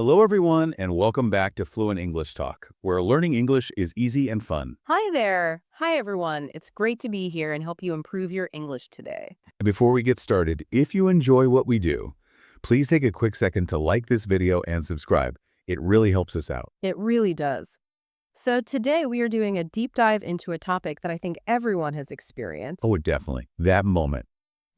Hello, everyone, and welcome back to Fluent English Talk, where learning English is easy and fun. Hi there. Hi, everyone. It's great to be here and help you improve your English today. And before we get started, if you enjoy what we do, please take a quick second to like this video and subscribe. It really helps us out. It really does. So today we are doing a deep dive into a topic that I think everyone has experienced. Oh, definitely. That moment.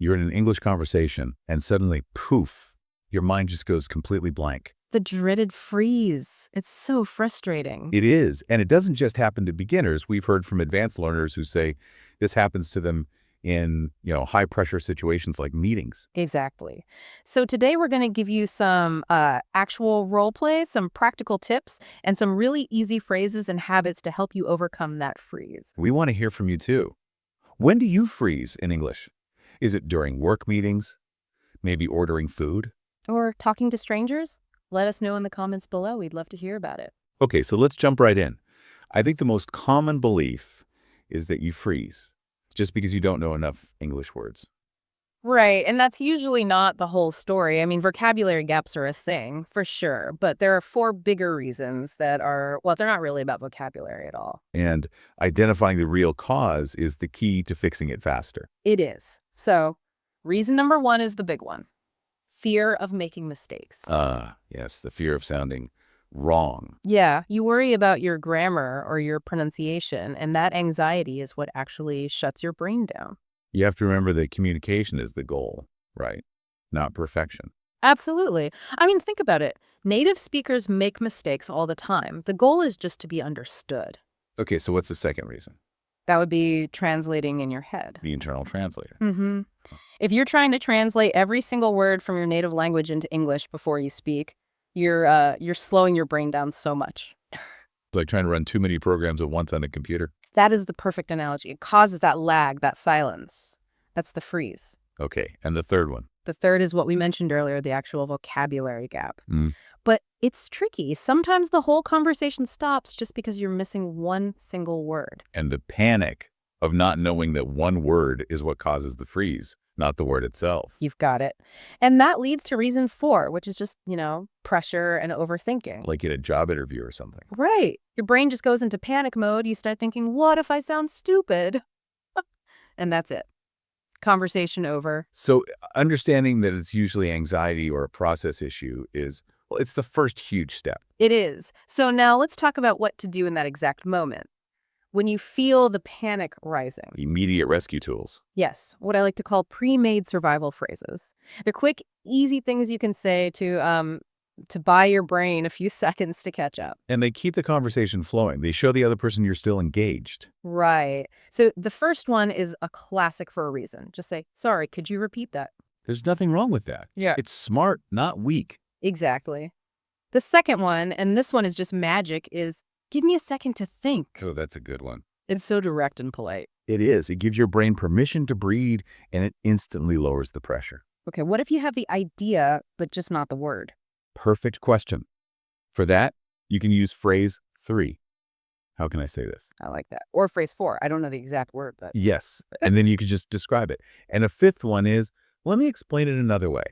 You're in an English conversation, and suddenly, poof, your mind just goes completely blank. The dreaded freeze. It's so frustrating. It is, and it doesn't just happen to beginners. We've heard from advanced learners who say this happens to them in, high-pressure situations like meetings. Exactly. So today we're going to give you some actual role play, some practical tips, and some really easy phrases and habits to help you overcome that freeze. We want to hear from you, too. When do you freeze in English? Is it during work meetings? Maybe ordering food? Or talking to strangers? Let us know in the comments below. We'd love to hear about it. Okay, so let's jump right in. I think the most common belief is that you freeze just because you don't know enough English words. Right, and that's usually not the whole story. I mean, vocabulary gaps are a thing, for sure, but there are four bigger reasons that are, well, they're not really about vocabulary at all. And identifying the real cause is the key to fixing it faster. It is. So, reason number one is the big one. Fear of making mistakes. Yes, the fear of sounding wrong. Yeah, you worry about your grammar or your pronunciation, and that anxiety is what actually shuts your brain down. You have to remember that communication is the goal, right? Not perfection. Absolutely. I mean, think about it. Native speakers make mistakes all the time. The goal is just to be understood. Okay, so what's the second reason? That would be translating in your head. The internal translator. Mm-hmm. If you're trying to translate every single word from your native language into English before you speak, you're slowing your brain down so much. It's like trying to run too many programs at once on a computer. That is the perfect analogy. It causes that lag, that silence. That's the freeze. Okay, and the third one? The third is what we mentioned earlier, the actual vocabulary gap. Mm. But it's tricky. Sometimes the whole conversation stops just because you're missing one single word. And the panic of not knowing that one word is what causes the freeze, not the word itself. You've got it. And that leads to reason four, which is just, pressure and overthinking. Like in a job interview or something. Right. Your brain just goes into panic mode. You start thinking, what if I sound stupid? And that's it. Conversation over. So understanding that it's usually anxiety or a process issue is, well, it's the first huge step. It is. So now let's talk about what to do in that exact moment. When you feel the panic rising. Immediate rescue tools. Yes, what I like to call pre-made survival phrases. They're quick, easy things you can say to buy your brain a few seconds to catch up. And they keep the conversation flowing. They show the other person you're still engaged. Right. So the first one is a classic for a reason. Just say, sorry, could you repeat that? There's nothing wrong with that. Yeah. It's smart, not weak. Exactly. The second one, and this one is just magic, is give me a second to think. Oh, that's a good one. It's so direct and polite. It is. It gives your brain permission to breathe, and it instantly lowers the pressure. Okay, what if you have the idea, but just not the word? Perfect question. For that, you can use phrase 3. How can I say this? I like that. Or phrase 4. I don't know the exact word, but... Yes, and then you can just describe it. And a fifth one is, let me explain it another way.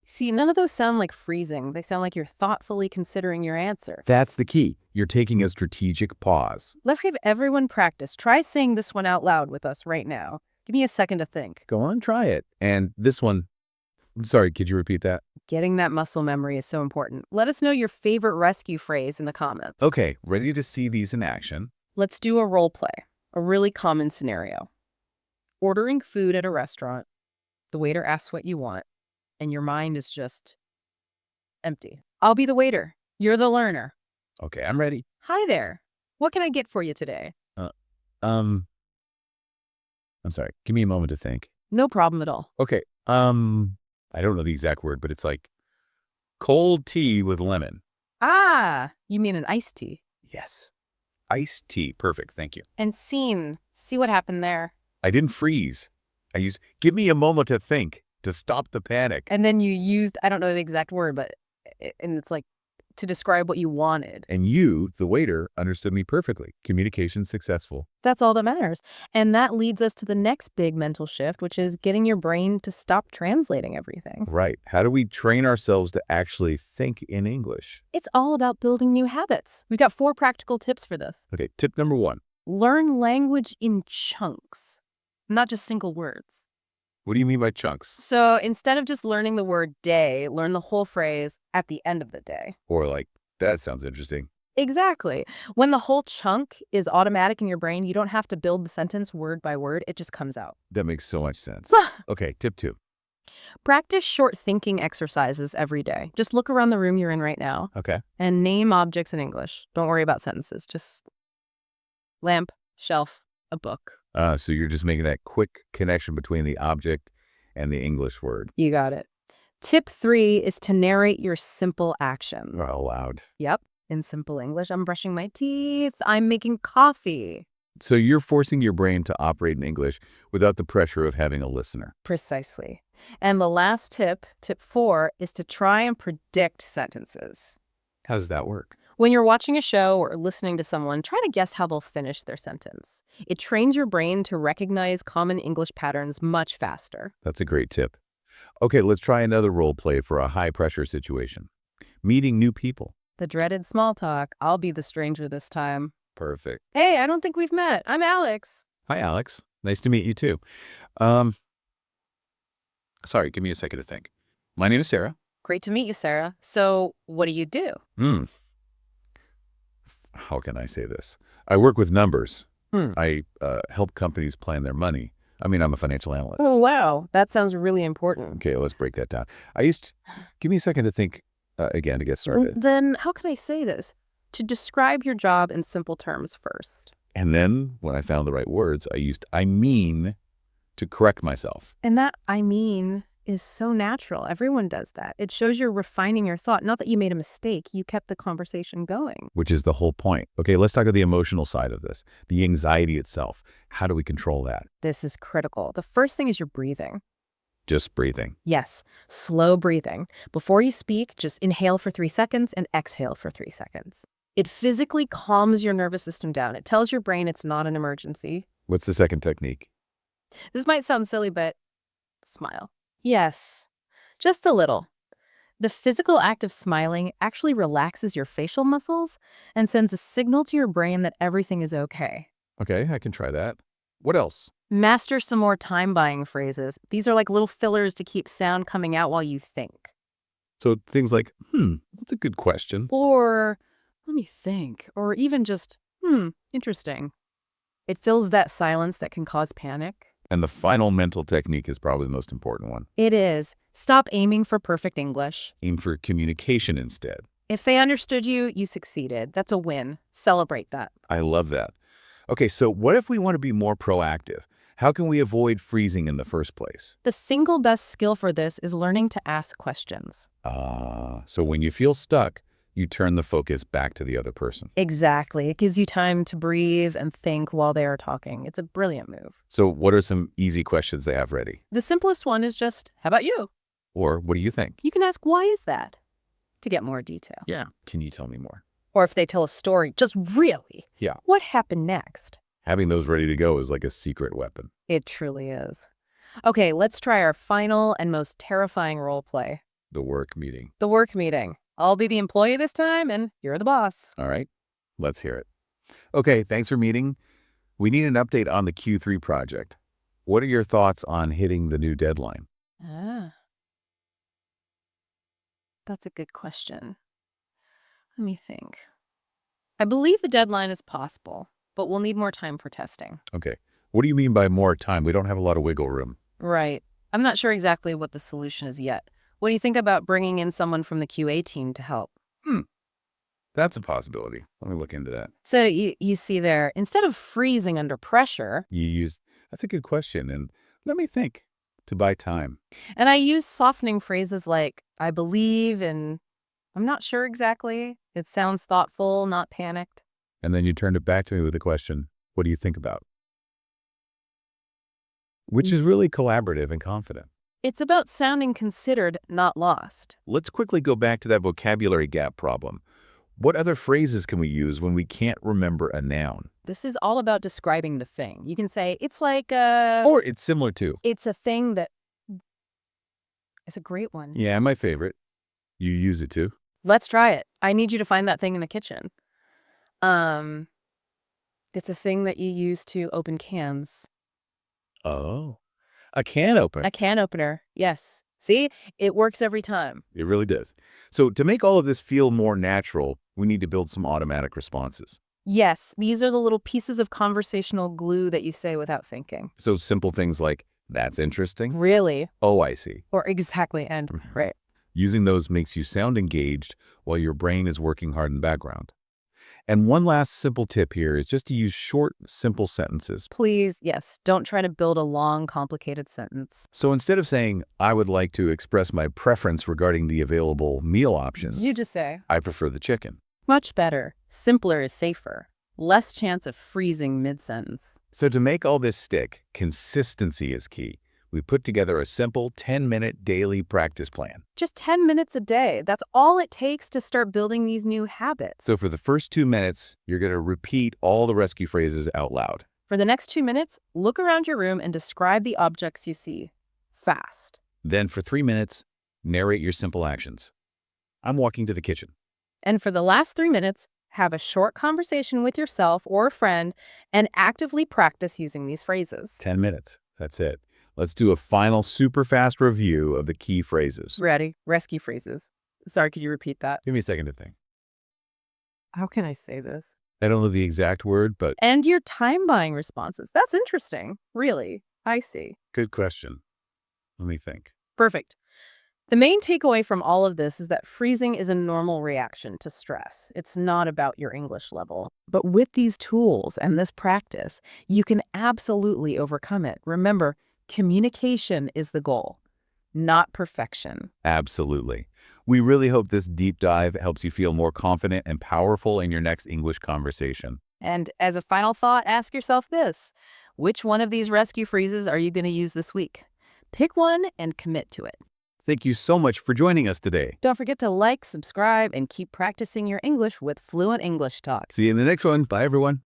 See, none of those sound like freezing. They sound like you're thoughtfully considering your answer. That's the key. You're taking a strategic pause. Let's have everyone practice. Try saying this one out loud with us right now. Give me a second to think. Go on, try it. And this one, I'm sorry, could you repeat that? Getting that muscle memory is so important. Let us know your favorite rescue phrase in the comments. Okay, ready to see these in action? Let's do a role play. A really common scenario. Ordering food at a restaurant. The waiter asks what you want, and your mind is just empty. I'll be the waiter. You're the learner. Okay, I'm ready. Hi there. What can I get for you today? I'm sorry. Give me a moment to think. No problem at all. Okay, I don't know the exact word, but it's like cold tea with lemon. Ah, you mean an iced tea. Yes. Iced tea. Perfect. Thank you. And scene. See what happened there. I didn't freeze. I used, give me a moment to think, to stop the panic. And then you used, I don't know the exact word, and it's like to describe what you wanted. And you, the waiter, understood me perfectly. Communication successful. That's all that matters. And that leads us to the next big mental shift, which is getting your brain to stop translating everything. Right. How do we train ourselves to actually think in English? It's all about building new habits. We've got 4 practical tips for this. Okay, tip number 1. Learn language in chunks, not just single words. What do you mean by chunks? So instead of just learning the word day, learn the whole phrase at the end of the day. Or like, that sounds interesting. Exactly. When the whole chunk is automatic in your brain, you don't have to build the sentence word by word. It just comes out. That makes so much sense. Okay, tip 2. Practice short thinking exercises every day. Just look around the room you're in right now Okay. and name objects in English. Don't worry about sentences. Just lamp, shelf, a book. So you're just making that quick connection between the object and the English word. You got it. Tip 3 is to narrate your simple action. Out loud. Yep. In simple English, I'm brushing my teeth. I'm making coffee. So you're forcing your brain to operate in English without the pressure of having a listener. Precisely. And the last tip, tip 4, is to try and predict sentences. How does that work? When you're watching a show or listening to someone, try to guess how they'll finish their sentence. It trains your brain to recognize common English patterns much faster. That's a great tip. Okay, let's try another role play for a high-pressure situation. Meeting new people. The dreaded small talk. I'll be the stranger this time. Perfect. Hey, I don't think we've met. I'm Alex. Hi, Alex. Nice to meet you, too. Sorry, give me a second to think. My name is Sarah. Great to meet you, Sarah. So, what do you do? How can I say this? I work with numbers. Hmm. I help companies plan their money. I mean, I'm a financial analyst. Oh, wow. That sounds really important. Okay, let's break that down. Give me a second to think again to get started. Then how can I say this? To describe your job in simple terms first. And then when I found the right words, I used I mean to correct myself. And that I mean is so natural. Everyone does that. It shows you're refining your thought. Not that you made a mistake. You kept the conversation going. Which is the whole point. Okay, let's talk about the emotional side of this. The anxiety itself. How do we control that? This is critical. The first thing is your breathing. Just breathing. Yes, slow breathing. Before you speak, just inhale for 3 seconds and exhale for 3 seconds. It physically calms your nervous system down. It tells your brain it's not an emergency. What's the second technique? This might sound silly, but smile. Yes, just a little. The physical act of smiling actually relaxes your facial muscles and sends a signal to your brain that everything is okay. Okay, I can try that. What else? Master some more time-buying phrases. These are like little fillers to keep sound coming out while you think. So things like, that's a good question. Or, let me think. Or even just, interesting. It fills that silence that can cause panic. And the final mental technique is probably the most important one. It is. Stop aiming for perfect English. Aim for communication instead. If they understood you, you succeeded. That's a win. Celebrate that. I love that. Okay, so what if we want to be more proactive? How can we avoid freezing in the first place? The single best skill for this is learning to ask questions. So when you feel stuck, you turn the focus back to the other person. Exactly. It gives you time to breathe and think while they are talking. It's a brilliant move. So what are some easy questions they have ready? The simplest one is just, how about you? Or what do you think? You can ask, why is that? To get more detail. Yeah. Can you tell me more? Or if they tell a story, just really. Yeah. What happened next? Having those ready to go is like a secret weapon. It truly is. Okay, let's try our final and most terrifying role play. The work meeting. The work meeting. I'll be the employee this time, and you're the boss. All right, let's hear it. Okay, thanks for meeting. We need an update on the Q3 project. What are your thoughts on hitting the new deadline? That's a good question. Let me think. I believe the deadline is possible, but we'll need more time for testing. Okay, what do you mean by more time? We don't have a lot of wiggle room. Right. I'm not sure exactly what the solution is yet. What do you think about bringing in someone from the QA team to help? That's a possibility. Let me look into that. So you see there, instead of freezing under pressure. That's a good question, and let me think. To buy time. And I use softening phrases like, I believe, and I'm not sure exactly. It sounds thoughtful, not panicked. And then you turned it back to me with the question, what do you think about? Which is really collaborative and confident. It's about sounding considered, not lost. Let's quickly go back to that vocabulary gap problem. What other phrases can we use when we can't remember a noun? This is all about describing the thing. You can say, it's like Or it's similar to. it's a thing that is a great one. Yeah, my favorite. You use it too. Let's try it. I need you to find that thing in the kitchen. Um, it's a thing that you use to open cans. Oh, a can opener. A can opener. Yes. See, it works every time. It really does. So to make all of this feel more natural, we need to build some automatic responses. Yes, these are the little pieces of conversational glue that you say without thinking. So simple things like, that's interesting. Really? Oh, I see. Or exactly, and right. Using those makes you sound engaged while your brain is working hard in the background. And one last simple tip here is just to use short, simple sentences. Please, yes, don't try to build a long, complicated sentence. So instead of saying, I would like to express my preference regarding the available meal options, You just say, I prefer the chicken. much better. Simpler is safer. Less chance of freezing mid-sentence. So to make all this stick, consistency is key. We put together a simple 10-minute daily practice plan. Just 10 minutes a day. That's all it takes to start building these new habits. So for the first 2 minutes, you're going to repeat all the rescue phrases out loud. For the next 2 minutes, look around your room and describe the objects you see. Fast. Then for 3 minutes, narrate your simple actions. I'm walking to the kitchen. And for the last 3 minutes, have a short conversation with yourself or a friend and actively practice using these phrases. 10 minutes. That's it. Let's do a final super fast review of the key phrases. Ready? Rescue phrases. Sorry, could you repeat that? Give me a second to think. How can I say this? I don't know the exact word, but And your time buying responses. That's interesting. Really. I see. good question. Let me think. Perfect. The main takeaway from all of this is that freezing is a normal reaction to stress. It's not about your English level. But with these tools and this practice, you can absolutely overcome it. Remember, communication is the goal, not perfection. Absolutely. We really hope this deep dive helps you feel more confident and powerful in your next English conversation. And as a final thought, ask yourself this. Which one of these rescue phrases are you going to use this week? Pick one and commit to it. Thank you so much for joining us today. Don't forget to like, subscribe, and keep practicing your English with Fluent English Talk. See you in the next one. Bye, everyone.